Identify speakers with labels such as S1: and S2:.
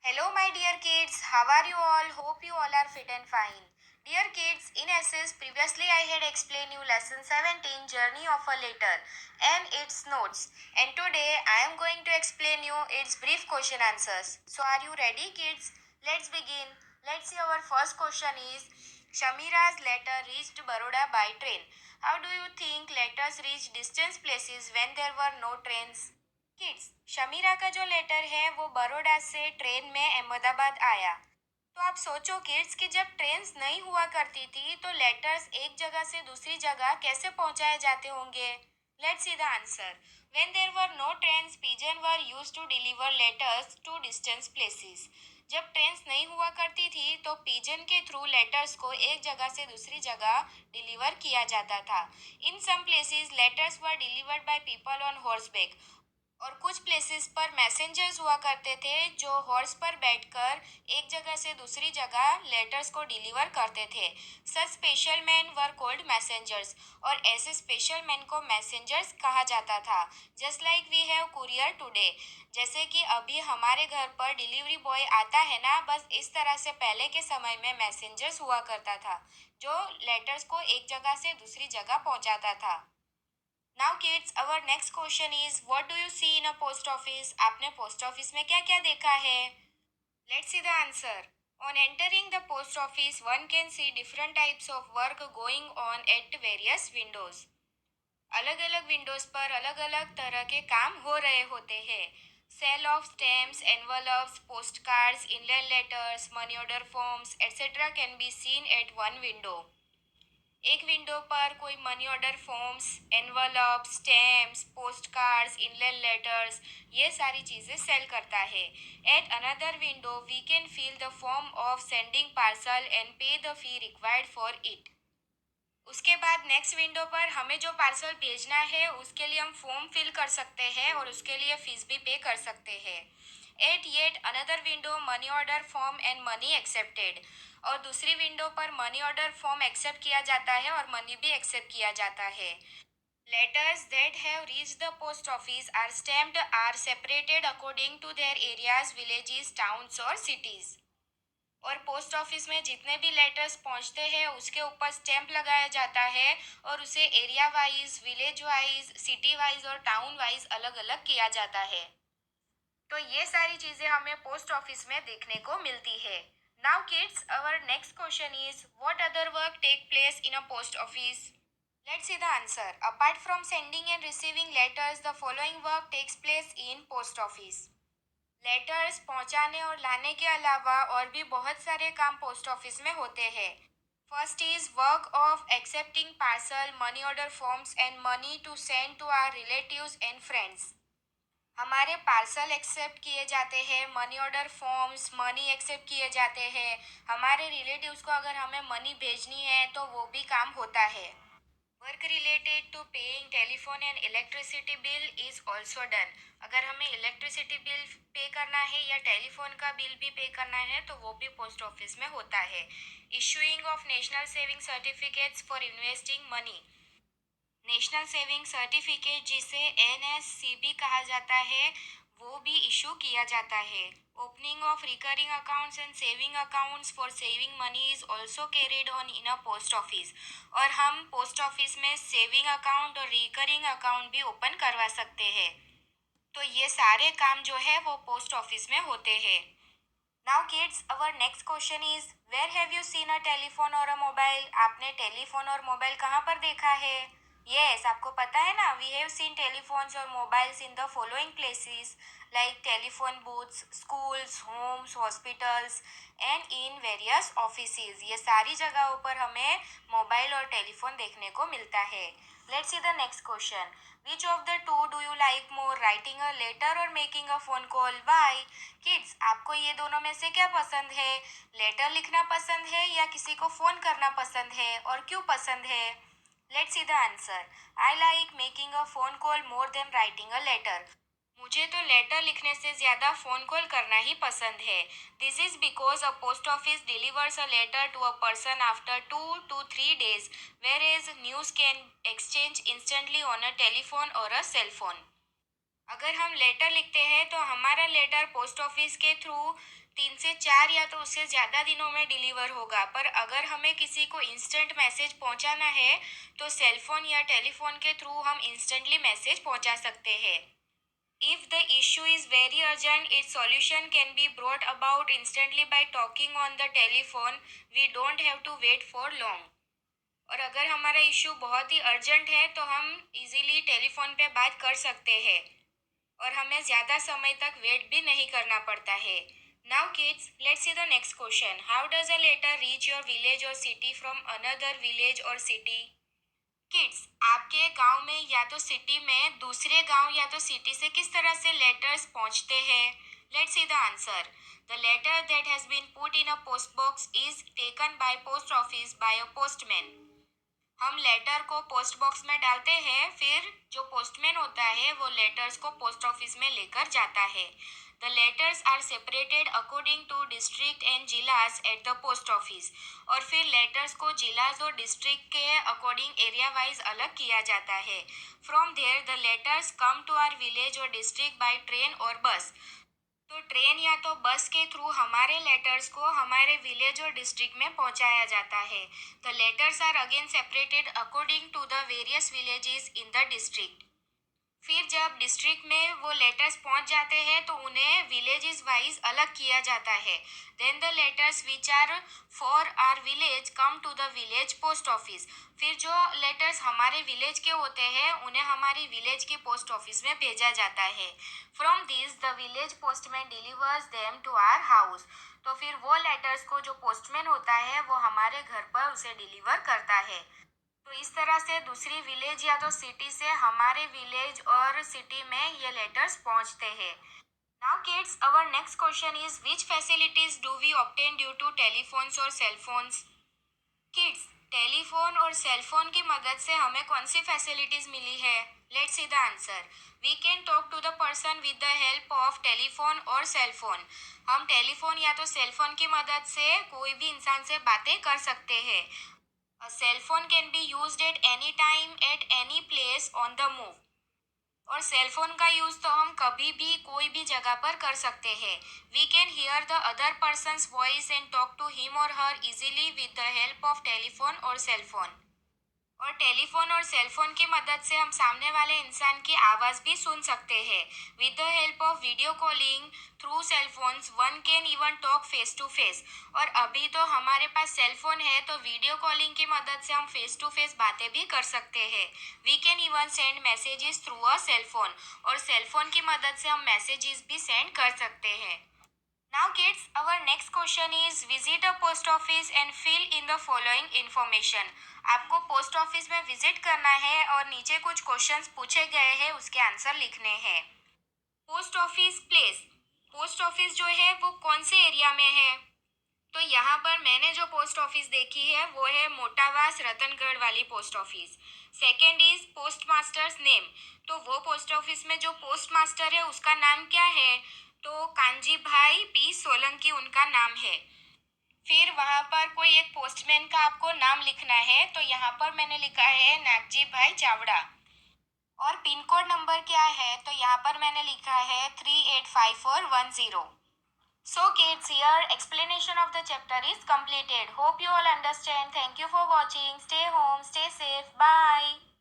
S1: Hello, my dear kids. How are you all? Hope you all are fit and fine. Dear kids, in essence, previously I had explained you lesson 17 Journey of a Letter and its notes. And today I am going to explain you its brief question answers. So are you ready, kids? Let's begin. Let's see, our first question is Shamira's letter reached Baroda by train. How do you think letters reach distant places when there were no trains? Kids, Chameera का जो letter है वो बड़ौदा से train में अहमदाबाद आया। तो आप सोचो किड्स कि जब ट्रेन्स नहीं हुआ करती थी तो लेटर्स एक जगह से दूसरी जगह कैसे पहुंचाए जाते होंगे। Let's see the answer. When there were no trains pigeon were used to deliver letters to distance places. जब ट्रेन्स नहीं हुआ करती थी तो पिजन के थ्रू लेटर्स को एक जगह से दूसरी जगह डिलीवर किया जाता था। In some places letters were delivered by people on horseback और कुछ प्लेसेस पर मैसेंजर्स हुआ करते थे जो हॉर्स पर बैठकर एक जगह से दूसरी जगह लेटर्स को डिलीवर करते थे। Such special man were called messengers और ऐसे स्पेशल मैन को मैसेंजर्स कहा जाता था। Just like we have courier today, जैसे कि अभी हमारे घर पर डिलीवरी बॉय आता है ना, बस इस तरह से पहले के समय में मैसेंजर्स हुआ करता था जो लेटर्स को एक जगह से दूसरी जगह पहुंचाता था। Now kids, our next question is what do you see in a post office. आपने पोस्ट ऑफिस में क्या क्या देखा है। Let's see the answer. On entering the post office one can see different types of work going on at various windows. अलग अलग Windows पर अलग अलग तरह के काम हो रहे होते हैं। Sale of stamps, envelopes, post cards, inland letters, money order forms etcetera can be seen at one window. एक विंडो पर कोई money order forms, envelope, stamps, post cards, inland letters, ये सारी चीज़ें सेल करता है। At another window we can fill the form of sending parcel and pay the fee required for it. उसके बाद नेक्स्ट विंडो पर हमें जो पार्सल भेजना है उसके लिए हम फॉर्म फिल कर सकते हैं और उसके लिए फीस भी पे कर सकते हैं। At yet another window money order form and money accepted, और दूसरी विंडो पर मनी ऑर्डर फॉर्म एक्सेप्ट किया जाता है और मनी भी एक्सेप्ट किया जाता है। Letters that have reached the post office are stamped are separated according to their areas, villages, towns और सिटीज। और पोस्ट ऑफिस में जितने भी लेटर्स पहुंचते हैं उसके ऊपर स्टैंप लगाया जाता है और उसे area wise, village wise, city wise और टाउन वाइज अलग अलग किया जाता है। तो ये सारी चीज़ें हमें पोस्ट ऑफिस में देखने को मिलती है। Now kids, our next question is what other work take place in a post office. Let's see the answer. Apart from sending and receiving letters the following work takes place in post office. Letters पहुंचाने और लाने के अलावा और भी बहुत सारे काम पोस्ट ऑफिस में होते हैं। First is work of accepting parcel, money order forms and money to send to our relatives and friends. हमारे पार्सल एक्सेप्ट किए जाते हैं, money order forms, money accept किए जाते हैं। हमारे रिलेटिव्स को अगर हमें मनी भेजनी है तो वो भी काम होता है। Work related to paying telephone and electricity bill is also done. अगर हमें इलेक्ट्रिसिटी बिल पे करना है या टेलीफोन का बिल भी पे करना है तो वो भी पोस्ट ऑफिस में होता है। Issuing of national saving certificates for investing money. National saving certificate जिसे NSCB कहा जाता है वो भी इशू किया जाता है। Opening of recurring accounts and saving accounts for saving money is also carried on in a post office. और हम पोस्ट ऑफिस में सेविंग अकाउंट और रिकरिंग अकाउंट भी ओपन करवा सकते हैं। तो ये सारे काम जो है वो पोस्ट ऑफिस में होते हैं। Now kids, our next question is where have you seen a telephone और अ मोबाइल। आपने टेलीफोन और मोबाइल कहाँ पर देखा है। यस, आपको पता है ना, वी हैव सीन टेलीफोन्स और mobiles in the following places like telephone booths, schools, homes, hospitals and in various offices. ये सारी जगहों पर हमें मोबाइल और टेलीफोन देखने को मिलता है। Let's see the next question. Which of the two do you like more, writing a letter or making a phone call, why. Kids, आपको ये दोनों में से क्या पसंद है। लेटर लिखना पसंद है या किसी को फ़ोन करना पसंद है और क्यों पसंद है। Let's see the answer. I like making a phone call more than writing a letter. मुझे तो लेटर लिखने से ज़्यादा फ़ोन कॉल करना ही पसंद है। This is because a post office delivers a letter to a person after 2 to 3 days, whereas news can exchange instantly on a telephone और अ सेल फोन। अगर हम लेटर लिखते हैं तो हमारा लेटर पोस्ट ऑफिस के through 3 से 4 या तो उससे ज़्यादा दिनों में डिलीवर होगा। पर अगर हमें किसी को इंस्टेंट मैसेज पहुंचाना है तो सेलफोन या टेलीफोन के थ्रू हम इंस्टेंटली मैसेज पहुंचा सकते हैं। If the issue is very urgent, its solution can be brought about instantly by talking on the telephone. We don't have to wait for long. और अगर हमारा इशू बहुत ही अर्जेंट है तो हम इजीली टेलीफोन पे बात कर सकते हैं और हमें ज़्यादा समय तक वेट भी नहीं करना पड़ता है। Now kids, let's see the next question. How does a letter reach your village और सिटी फ्रॉम अनदर विलेज और सिटी? किड्स, आपके गांव में या तो सिटी में दूसरे गांव या तो सिटी से किस तरह से लेटर्स पहुंचते हैं? Let's see the answer. The letter that has been put in a post box is taken by post office by a postman. हम लेटर को पोस्ट बॉक्स में डालते हैं, फिर जो पोस्टमैन होता है वो लेटर्स को पोस्ट ऑफिस में लेकर जाता है। The letters are separated according to district and जिलास एट द पोस्ट ऑफिस। और फिर लेटर्स को जिलास और डिस्ट्रिक्ट के अकॉर्डिंग एरिया वाइज अलग किया जाता है। From there the letters come to our village और डिस्ट्रिक्ट बाय ट्रेन और बस। तो ट्रेन या तो बस के थ्रू हमारे लेटर्स को हमारे विलेज और डिस्ट्रिक्ट में पहुंचाया जाता है। The letters are again separated according to the various villages in the district. फिर जब डिस्ट्रिक्ट में वो लेटर्स पहुंच जाते हैं तो उन्हें विलेजेस वाइज अलग किया जाता है। Then the letters which are for our village come to the village post office. फिर जो लेटर्स हमारे विलेज के होते हैं उन्हें हमारी विलेज के पोस्ट ऑफिस में भेजा जाता है। From this the village postman delivers them to our house. तो फिर वो लेटर्स को जो पोस्टमैन होता है वो हमारे घर पर उसे डिलीवर करता है। तो इस तरह से दूसरी विलेज या तो सिटी से हमारे विलेज और सिटी में ये लेटर्स पहुंचते हैं। Now kids, our next question is which facilities do we obtain due to telephones और सेलफोन्स? किड्स, टेलीफोन और सेलफोन की मदद से हमें कौन सी फैसिलिटीज मिली है? Let's see the answer. We can talk to the person with the help of telephone और सेलफोन। हम टेलीफोन या तो सेलफोन की मदद से कोई भी इंसान से बातें कर सकते हैं। A cell phone can be used at any time at any place on the move। और सेल फोन का यूज तो हम कभी भी कोई भी जगह पर कर सकते हैं। We can hear the other persons voice and talk to him or her easily with the help of telephone और सेल फोन। और टेलीफोन और सेलफोन की मदद से हम सामने वाले इंसान की आवाज़ भी सुन सकते हैं। With the help of video calling through cellphones one can even talk face to face. और अभी तो हमारे पास सेलफोन है तो वीडियो कॉलिंग की मदद से हम फेस टू फेस बातें भी कर सकते हैं। We can even send messages through a cellphone. और सेलफोन की मदद से हम मैसेजेस भी सेंड कर सकते हैं। Now kids, our next question is visit a post office and fill in the following information। आपको पोस्ट ऑफिस में विजिट करना है और नीचे कुछ क्वेश्चंस पूछे गए हैं उसके आंसर लिखने हैं। Post office place. Post office जो है वो कौन से एरिया में है? तो यहाँ पर मैंने जो पोस्ट ऑफिस देखी है वो है मोटावास रतनगढ़ वाली post office. Second is post masters name. तो वो पोस्ट ऑफिस में जो पोस्ट मास्टर है उसका नाम क्या है? तो कांजी भाई पी सोलंकी उनका नाम है। फिर वहाँ पर कोई एक पोस्टमैन का आपको नाम लिखना है तो यहाँ पर मैंने लिखा है नागजी भाई चावड़ा। और पिन कोड नंबर क्या है? तो यहाँ पर मैंने लिखा है 385410। So kids, here explanation of the chapter is completed. Hope you all understand. Thank you for watching. Stay home, stay safe. Bye.